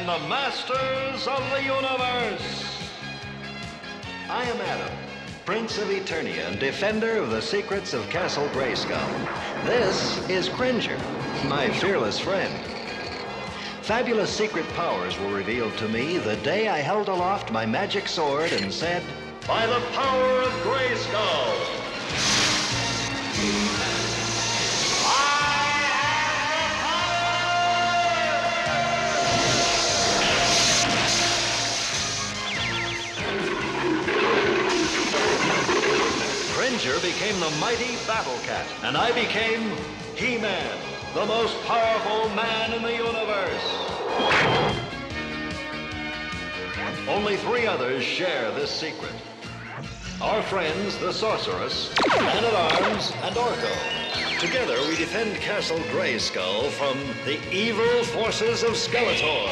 and the masters of the universe. I am Adam, Prince of Eternia and defender of the secrets of Castle Grayskull. This is Cringer, my fearless friend. Fabulous secret powers were revealed to me the day I held aloft my magic sword and said, "By the power of Grayskull!" Cringer became the mighty Battle Cat, and I became He-Man, the most powerful man in the universe. Only 3 others share this secret. Our friends, the Sorceress, Man-at-Arms, and Orko. Together, we defend Castle Grayskull from the evil forces of Skeletor.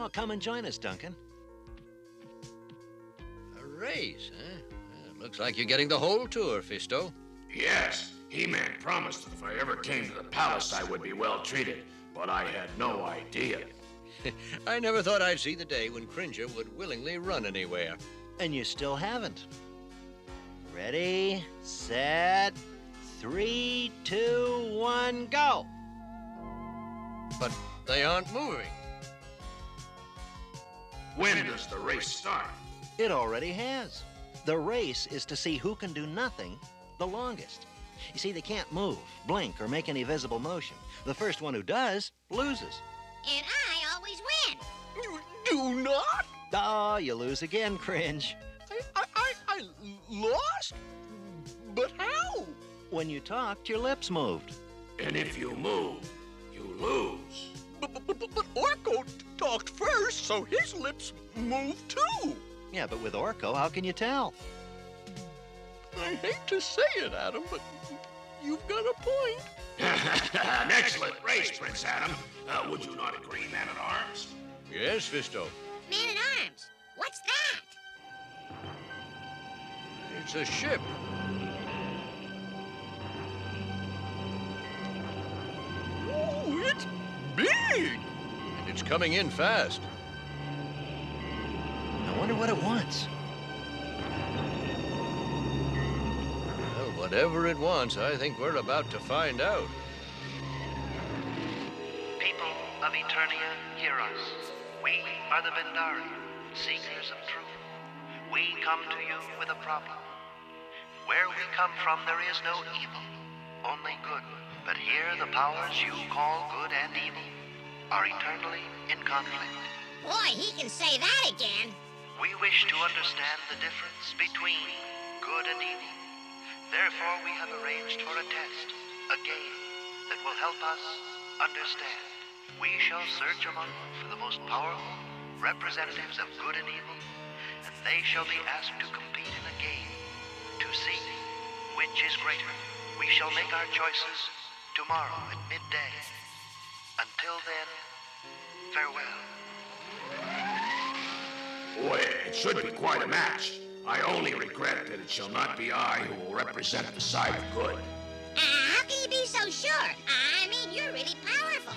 Oh, come and join us, Duncan. A race, huh? Looks like you're getting the whole tour, Fisto. Yes. He-Man promised that if I ever came to the palace, I would be well treated, but I had no idea. I never thought I'd see the day when Cringer would willingly run anywhere. And you still haven't. Ready, set, 3, 2, 1, go! But they aren't moving. When does the race start? It already has. The race is to see who can do nothing the longest. You see, they can't move, blink, or make any visible motion. The first one who does loses. And I always win. You do not? Oh, you lose again, Cringe. I lost? But how? When you talked, your lips moved. And if you move, you lose. But Orko talked first, so his lips moved too. Yeah, but with Orko, how can you tell? I hate to say it, Adam, but you've got a point. An excellent race, Prince Adam. Would you not agree, Man-at-Arms? Yes, Fisto. Man-at-Arms? What's that? It's a ship. Oh, it's big! And it's coming in fast. I wonder what it wants. Well, whatever it wants, I think we're about to find out. People of Eternia, hear us. We are the Vendarian, seekers of truth. We come to you with a problem. Where we come from, there is no evil, only good. But here, the powers you call good and evil are eternally in conflict. Boy, he can say that again. We wish to understand the difference between good and evil. Therefore, we have arranged for a test, a game that will help us understand. We shall search among for the most powerful representatives of good and evil, and they shall be asked to compete in a game to see which is greater. We shall make our choices tomorrow at midday. Until then, farewell. Boy, it should be quite a match. I only regret that it shall not be I who will represent the side of good. How can you be so sure? I mean, you're really powerful.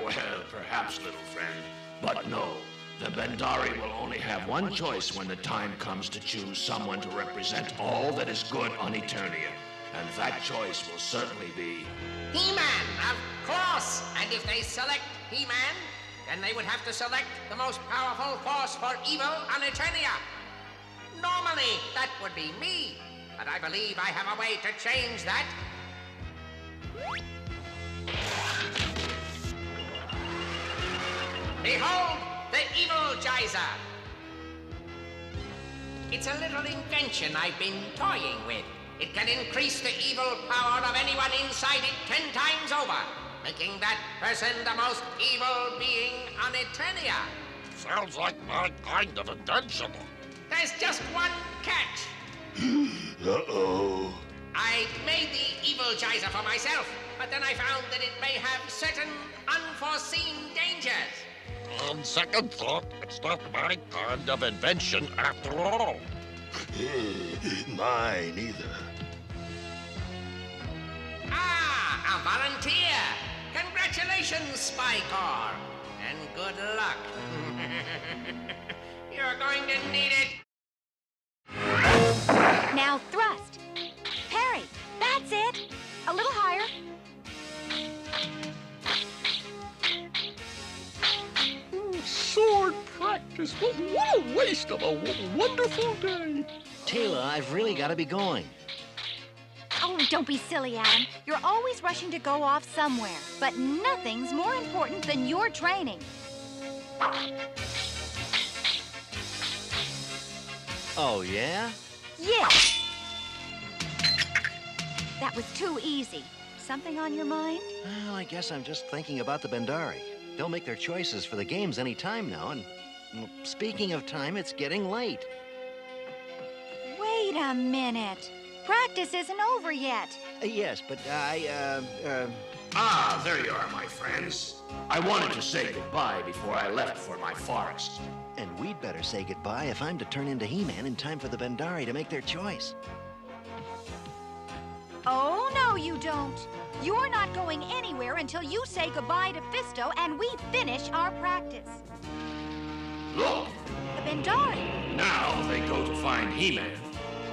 Well, perhaps, little friend. But no, the Vendari will only have one choice when the time comes to choose someone to represent all that is good on Eternia. And that choice will certainly be... He-Man, of course! And if they select He-Man, then they would have to select the most powerful force for evil on Eternia. Normally, that would be me, but I believe I have a way to change that. Behold, the Evil Geyser. It's a little invention I've been toying with. It can increase the evil power of anyone inside it 10 times over, making that person the most evil being on Eternia. Sounds like my kind of invention. There's just one catch. Uh-oh. I made the Evil evil geyser for myself, but then I found that it may have certain unforeseen dangers. On second thought, it's not my kind of invention after all. Mine either. Ah, a volunteer! Congratulations, Spy Corps! And good luck. You're going to need it. Now thrust. Parry. That's it. A little higher. Sword practice. What a waste of a wonderful day. Teela, I've really got to be going. Oh, don't be silly, Adam. You're always rushing to go off somewhere. But nothing's more important than your training. Oh, yeah? Yes. That was too easy. Something on your mind? Well, I guess I'm just thinking about the Vendari. They'll make their choices for the games any time now, and well, speaking of time, it's getting late. Wait a minute. Practice isn't over yet. Yes, but Ah, there you are, my friends. I wanted to say goodbye before I left for my forest. And we'd better say goodbye if I'm to turn into He-Man in time for the Vendari to make their choice. Oh, no, you don't. You're not going anywhere until you say goodbye to Fisto and we finish our practice. Look, The Vendari. now they go to find He-Man.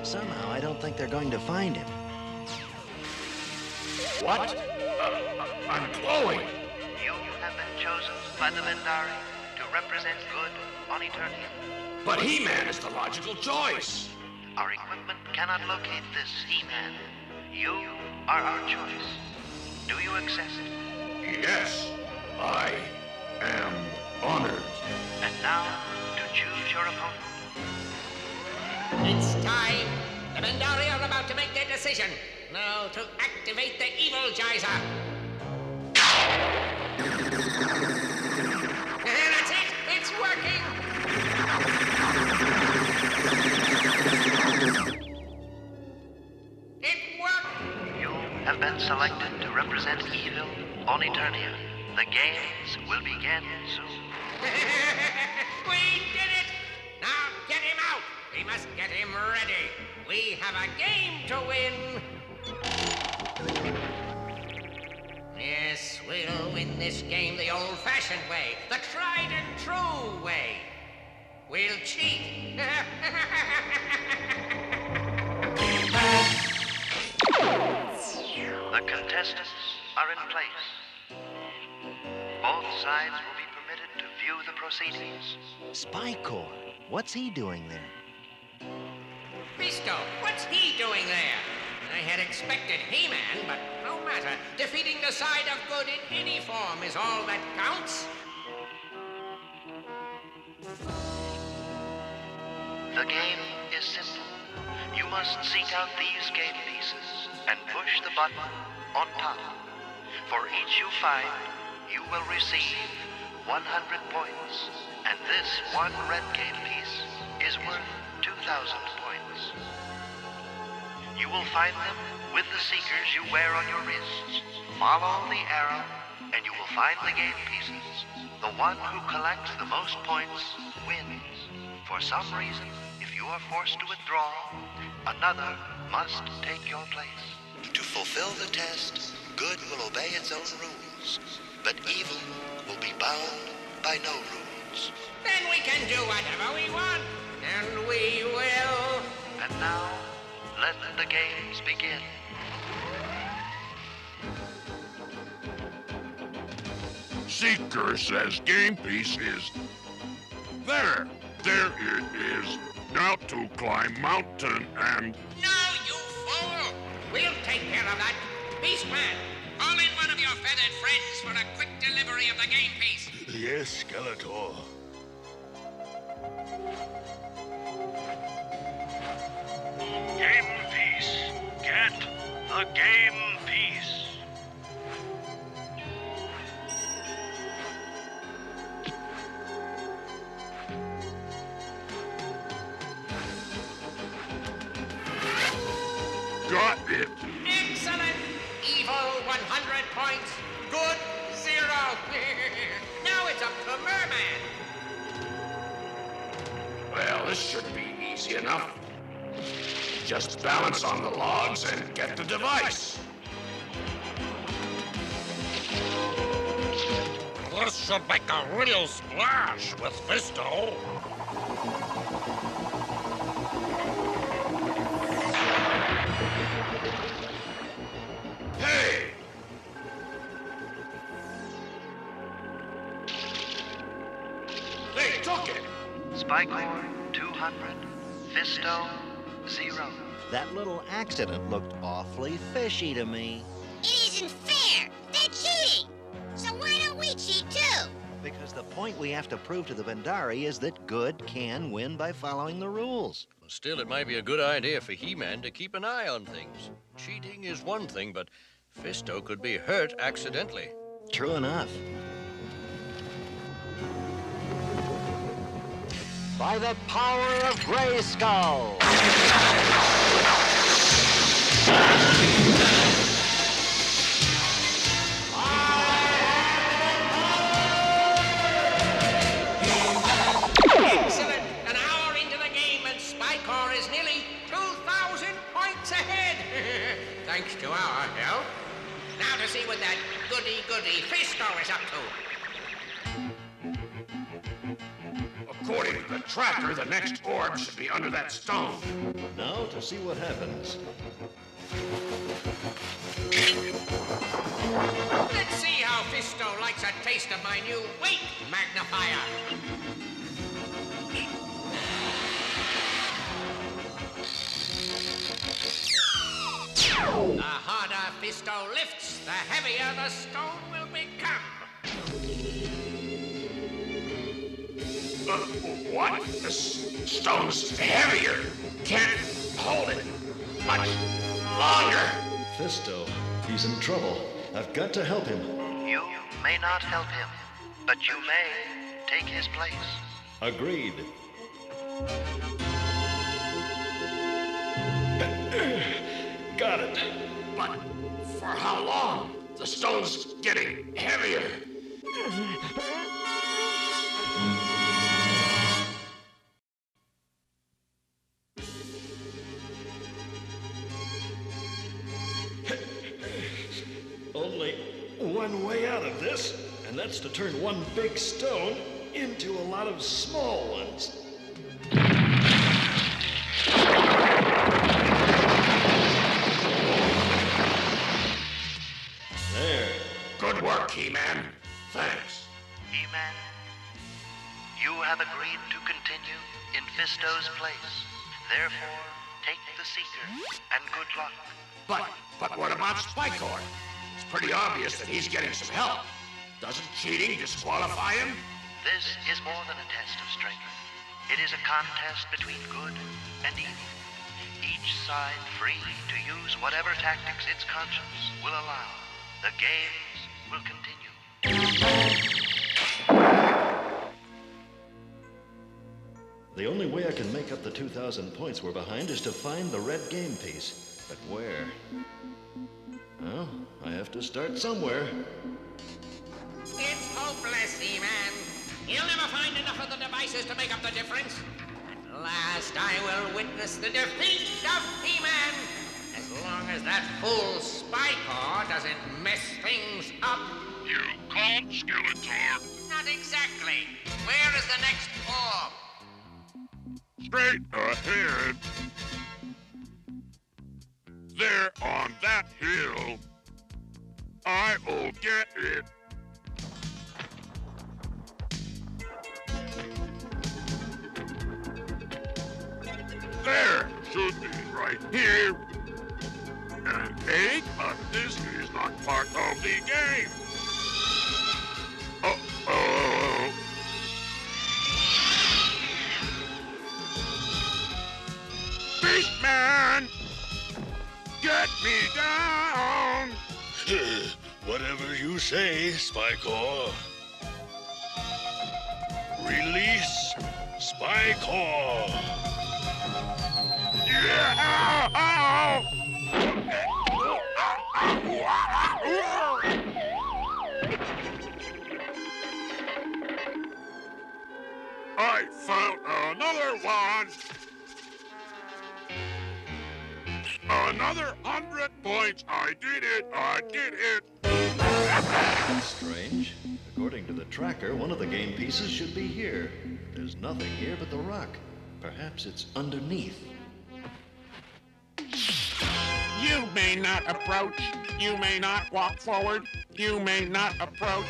Somehow, I don't think they're going to find him. What? I'm Chloe. You have been chosen by the Vendari to represent good on Eternia. But He-Man is the logical choice. Our equipment cannot locate this He-Man. You are our choice. Do you accept it? Yes, I am honored. And now, to choose your opponent. It's time. The Vendari are about to make their decision. Now to activate the evil geyser. That's it! It's working! It worked! You have been selected to represent evil on Eternia. The games will begin soon. We did it! Now get him out! We must get him ready. We have a game to win. Yes, we'll win this game the old-fashioned way, the tried and true way. We'll cheat. The contestants are in place. Both sides will be permitted to view the proceedings. Spy Corps. What's he doing there? Fisto, what's he doing there? I had expected He-Man, but no matter. Defeating the side of good in any form is all that counts. The game is simple. You must seek out these game pieces and push the button on top. For each you find, you will receive 100 points. And this one red game piece is worth 2,000 points. You will find them with the seekers you wear on your wrists. Follow the arrow, and you will find the game pieces. The one who collects the most points wins. For some reason, if you are forced to withdraw, another must take your place. To fulfill the test, good will obey its own rules, but evil will be bound by no rules. Then we can do whatever we want, and we will. And now, let the games begin. Seeker says game piece is there. There it is. Now to climb mountain and... No, you fool! We'll take care of that. Beastman, call in one of your feathered friends for a quick delivery of the game piece. Yes, Skeletor. Game piece. Get the game piece. got it. Excellent! 100 points. Good, 0. Now it's up to Merman. Well, this should be easy enough. Just balance on the logs and get the device. This should make a real splash with Fisto. Hey! They took it! Spycore, 200. Fisto, 0. That little accident looked awfully fishy to me. It isn't fair. They're cheating. So why don't we cheat too? Because the point we have to prove to the Vendari is that good can win by following the rules. Still, it might be a good idea for He-Man to keep an eye on things. Cheating is one thing, but Fisto could be hurt accidentally. True enough. By the power of Grayskull! Excellent. An hour into the game and Spycore is nearly 2,000 points ahead. Thanks to our help. Now to see what that goody-goody Fisto is up to. According to the tracker, the next orb should be under that stone. Now to see what happens. Let's see how Fisto likes a taste of my new weight magnifier. The harder Fisto lifts, the heavier the stone will become. What? The stone's heavier. Can't hold it much longer. Fisto, he's in trouble. I've got to help him. You may not help him, but you may take his place. Agreed. Got it. But for how long? The stone's getting heavier. Only one way out of this, and that's to turn one big stone into a lot of small ones. There. Good work, He-Man. Thanks. He-Man, you have agreed to continue in Fisto's place. Therefore, take the Seeker, and good luck. But what about Spycore? It's pretty obvious that he's getting some help. Doesn't cheating disqualify him? This is more than a test of strength. It is a contest between good and evil. Each side free to use whatever tactics its conscience will allow. The games will continue. The only way I can make up the 2,000 points we're behind is to find the red game piece. But where? Well, I have to start somewhere. It's hopeless, He-Man. You'll never find enough of the devices to make up the difference. At last, I will witness the defeat of He-Man. As long as that fool Spycore doesn't mess things up. You called, Skeletor. Not exactly. Where is the next orb? Straight ahead. There on that hill. I'll get it. There should be right here. An 8, but this is not part of the game. Uh-oh. Beastman! Get me down! Whatever you say, Spycore. Release Spycore. Yeah! Another 100 points. I did it. I did it. That's strange. According to the tracker, one of the game pieces should be here. There's nothing here but the rock. Perhaps it's underneath. You may not approach. You may not walk forward. You may not approach.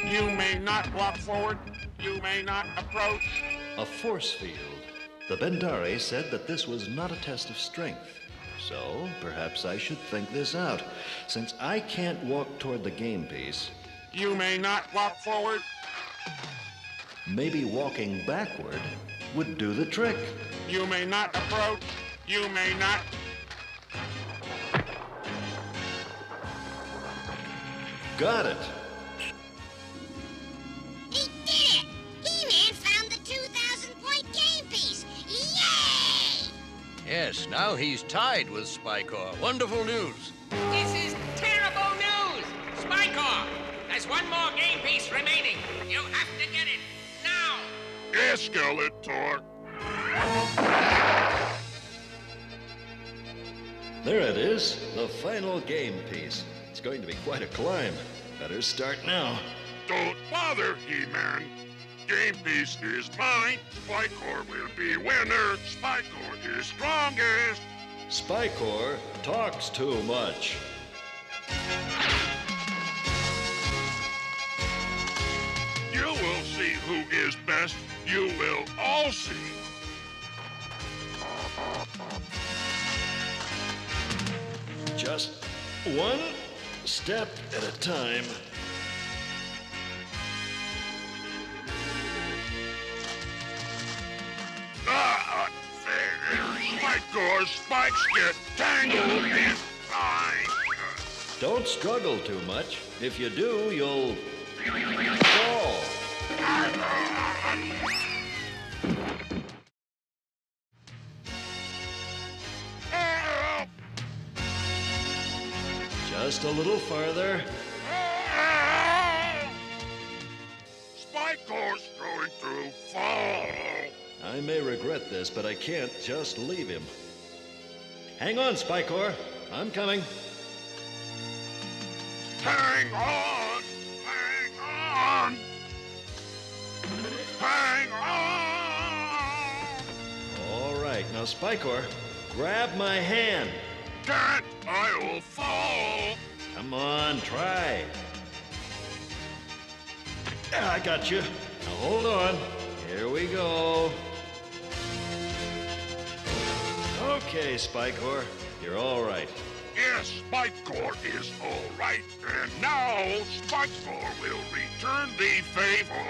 You may not walk forward. You may not approach. A force field. The Vendari said that this was not a test of strength. So, perhaps I should think this out. Since I can't walk toward the game piece, You may not walk forward. maybe walking backward would do the trick. You may not approach. You may not. Got it. He did it! He-Man found the 2,000-point game piece! Yay! Yes, now he's tied with Spycore. Wonderful news. This is terrible news! Spycore, there's one more game piece remaining. You have to get it now! Yes, Skeletor. There it is, the final game piece. It's going to be quite a climb. Better start now. Don't bother, He-Man. Game piece is mine. Spycore will be winner. Spycore is strongest. Spycore talks too much. You will see who is best. You will all see. Just one step at a time. Ah, unfair. Spycore's spikes get tangled in time. Don't struggle too much. If you do, you'll fall. Just a little farther. Spycore's going to fall. I may regret this, but I can't just leave him. Hang on, Spycore. I'm coming. Hang on! Hang on! Hang on! All right, now, Spycore, grab my hand. Can't! I'll fall! Come on, try. Yeah, I got you. Now hold on. Here we go. Okay, Spycore, you're all right. Yes, Spycore is all right. And now Spycore will return the favor.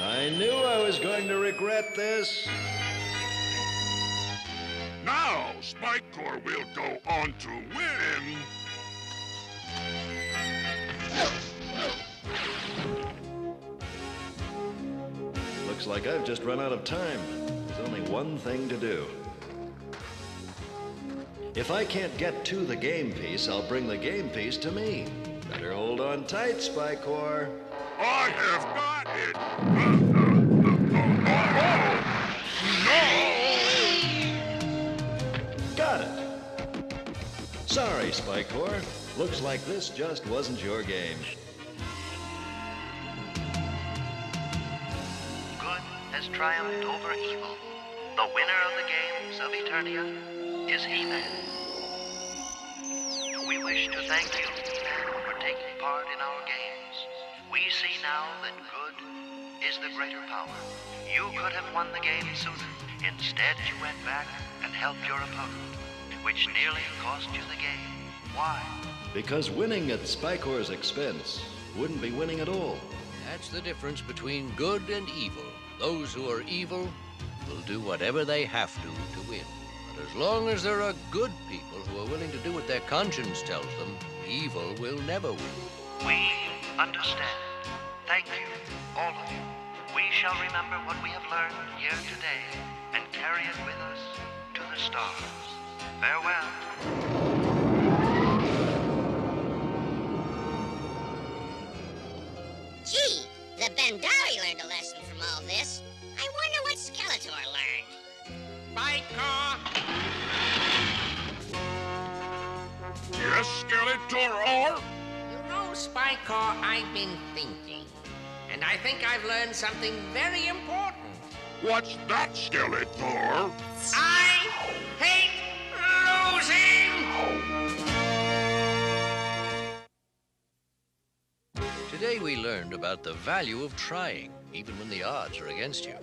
I knew I was going to regret this. Now Spycore will go on to win. Looks like I've just run out of time. There's only one thing to do. If I can't get to the game piece, I'll bring the game piece to me. Better hold on tight, Spycore. I have got it. No! Got it. Sorry, Spycore. Looks like this just wasn't your game. Good has triumphed over evil. The winner of the games of Eternia is He-Man. We wish to thank you, He-Man, for taking part in our games. We see now that good is the greater power. You could have won the game sooner. Instead, you went back and helped your opponent, which nearly cost you the game. Why? Because winning at Spycore's expense wouldn't be winning at all. That's the difference between good and evil. Those who are evil will do whatever they have to win. But as long as there are good people who are willing to do what their conscience tells them, evil will never win. We understand. Thank you, all of you. We shall remember what we have learned here today and carry it with us to the stars. Farewell. Gee, the Vendari learned a lesson from all this. I wonder what Skeletor learned. Spycore! Yes, Skeletor? You know, Spycore, I've been thinking. And I think I've learned something very important. What's that, Skeletor? I hate losing! Today we learned about the value of trying, even when the odds are against you.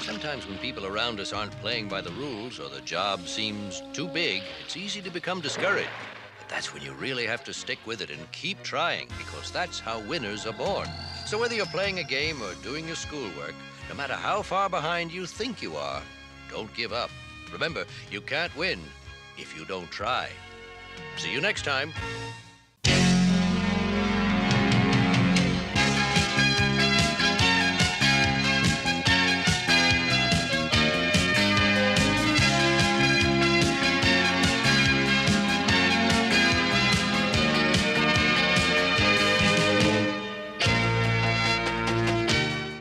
Sometimes when people around us aren't playing by the rules or the job seems too big, it's easy to become discouraged. But that's when you really have to stick with it and keep trying, because that's how winners are born. So whether you're playing a game or doing your schoolwork, no matter how far behind you think you are, don't give up. Remember, you can't win if you don't try. See you next time